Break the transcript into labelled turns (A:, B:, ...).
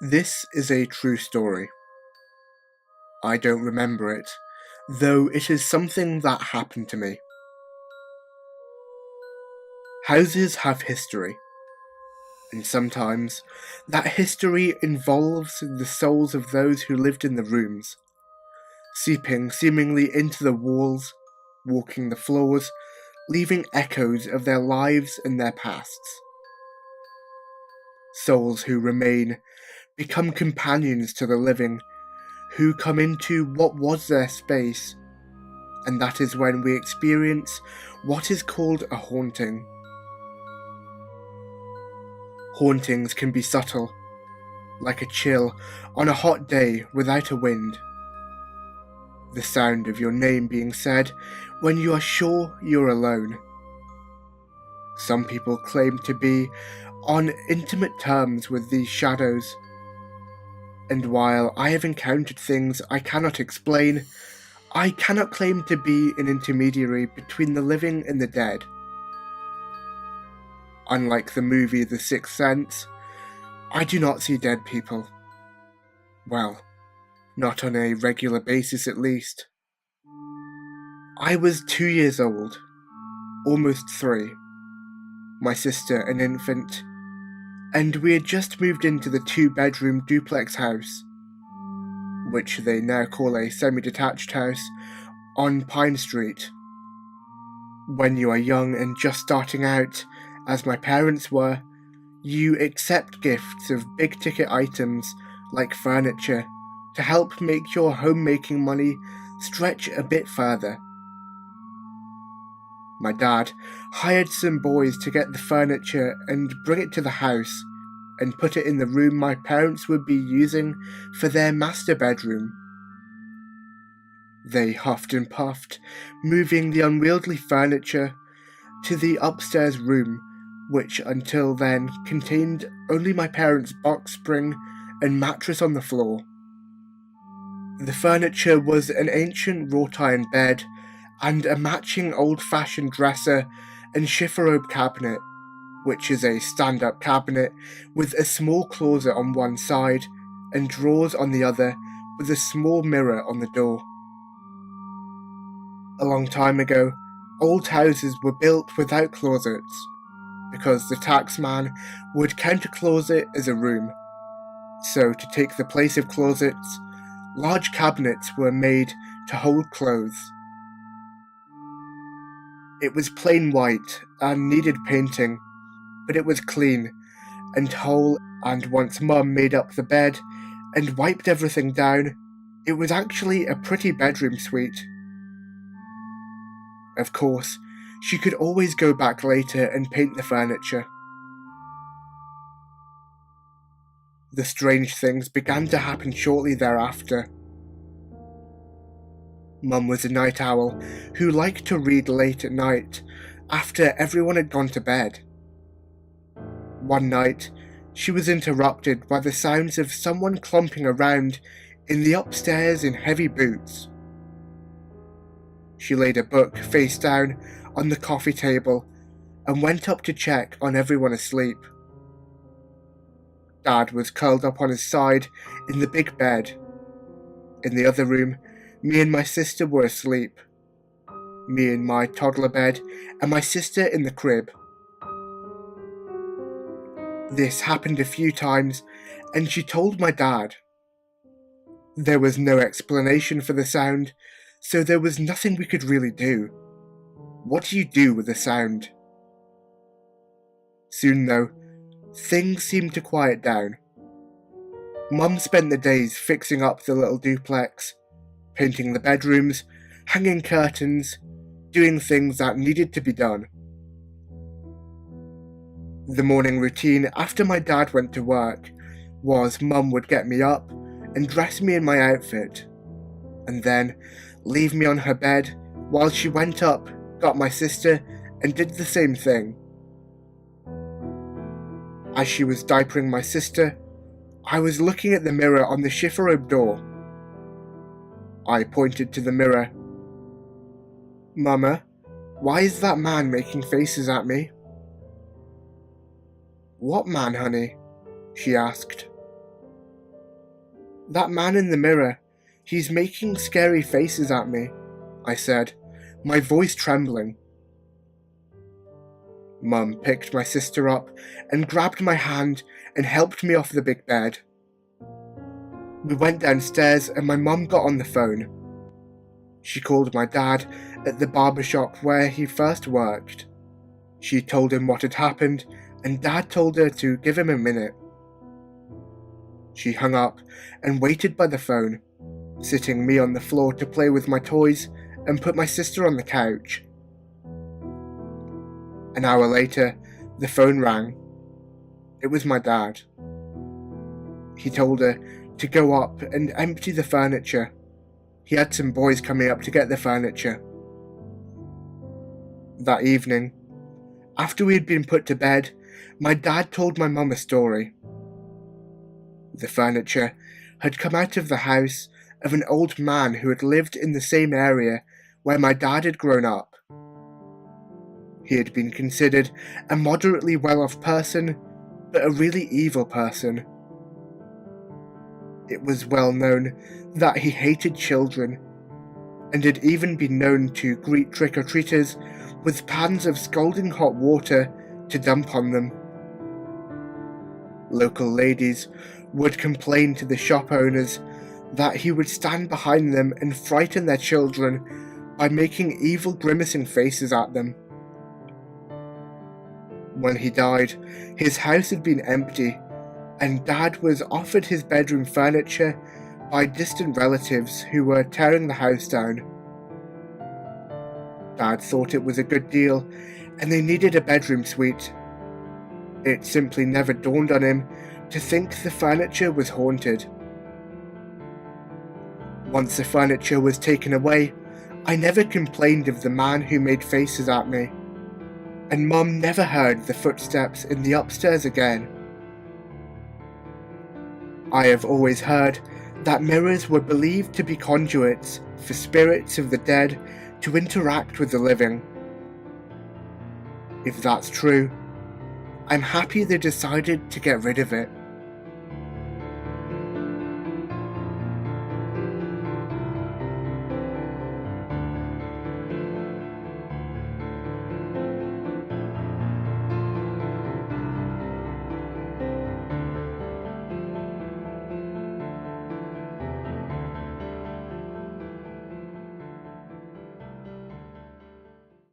A: This is a true story. I don't remember it, though it is something that happened to me. Houses have history, and sometimes that history involves the souls of those who lived in the rooms, seeping seemingly into the walls, walking the floors, leaving echoes of their lives and their pasts. Souls who remain, become companions to the living, who come into what was their space, and that is when we experience what is called a haunting. Hauntings can be subtle, like a chill on a hot day without a wind. The sound of your name being said when you are sure you're alone. Some people claim to be on intimate terms with these shadows, and while I have encountered things I cannot explain, I cannot claim to be an intermediary between the living and the dead. Unlike the movie The Sixth Sense, I do not see dead people. Well, not on a regular basis at least. I was 2 years old, almost 3, my sister an infant, and we had just moved into the 2-bedroom duplex house, which they now call a semi-detached house, on Pine Street. When you are young and just starting out, as my parents were, you accept gifts of big-ticket items like furniture to help make your homemaking money stretch a bit further. My dad hired some boys to get the furniture and bring it to the house and put it in the room my parents would be using for their master bedroom. They huffed and puffed, moving the unwieldy furniture to the upstairs room, which until then contained only my parents' box spring and mattress on the floor. The furniture was an ancient wrought iron bed and a matching old-fashioned dresser and chifforobe cabinet, which is a stand-up cabinet with a small closet on one side and drawers on the other with a small mirror on the door. A long time ago, old houses were built without closets, because the taxman would count a closet as a room. So to take the place of closets, large cabinets were made to hold clothes. It was plain white and needed painting, but it was clean and whole, and once Mum made up the bed and wiped everything down, it was actually a pretty bedroom suite. Of course, she could always go back later and paint the furniture. The strange things began to happen shortly thereafter. Mum was a night owl who liked to read late at night after everyone had gone to bed. One night, she was interrupted by the sounds of someone clumping around in the upstairs in heavy boots. She laid a book face down on the coffee table and went up to check on everyone asleep. Dad was curled up on his side in the big bed. In the other room, me and my sister were asleep. Me in my toddler bed and my sister in the crib. This happened a few times, and she told my dad. There was no explanation for the sound, so there was nothing we could really do. What do you do with a sound? Soon though, things seemed to quiet down. Mum spent the days fixing up the little duplex, painting the bedrooms, hanging curtains, doing things that needed to be done. The morning routine after my dad went to work was Mum would get me up and dress me in my outfit, and then leave me on her bed while she went up, got my sister, and did the same thing. As she was diapering my sister, I was looking at the mirror on the chifforobe door. I pointed to the mirror. "Mama, why is that man making faces at me?" "What man, honey?" she asked. "That man in the mirror, he's making scary faces at me," I said, my voice trembling. Mum picked my sister up and grabbed my hand and helped me off the big bed. We went downstairs and my mum got on the phone. She called my dad at the barber shop where he first worked. She told him what had happened, and Dad told her to give him a minute. She hung up and waited by the phone, sitting me on the floor to play with my toys and put my sister on the couch. An hour later, the phone rang. It was my dad. He told her to go up and empty the furniture. He had some boys coming up to get the furniture. That evening, after we had been put to bed, my dad told my mum a story. The furniture had come out of the house of an old man who had lived in the same area where my dad had grown up. He had been considered a moderately well-off person, but a really evil person. It was well known that he hated children, and had even been known to greet trick-or-treaters with pans of scalding hot water to dump on them. Local ladies would complain to the shop owners that he would stand behind them and frighten their children by making evil grimacing faces at them. When he died, his house had been empty, and Dad was offered his bedroom furniture by distant relatives who were tearing the house down. Dad thought it was a good deal, and they needed a bedroom suite. It simply never dawned on him to think the furniture was haunted. Once the furniture was taken away, I never complained of the man who made faces at me, and Mum never heard the footsteps in the upstairs again. I have always heard that mirrors were believed to be conduits for spirits of the dead to interact with the living. If that's true, I'm happy they decided to get rid of it.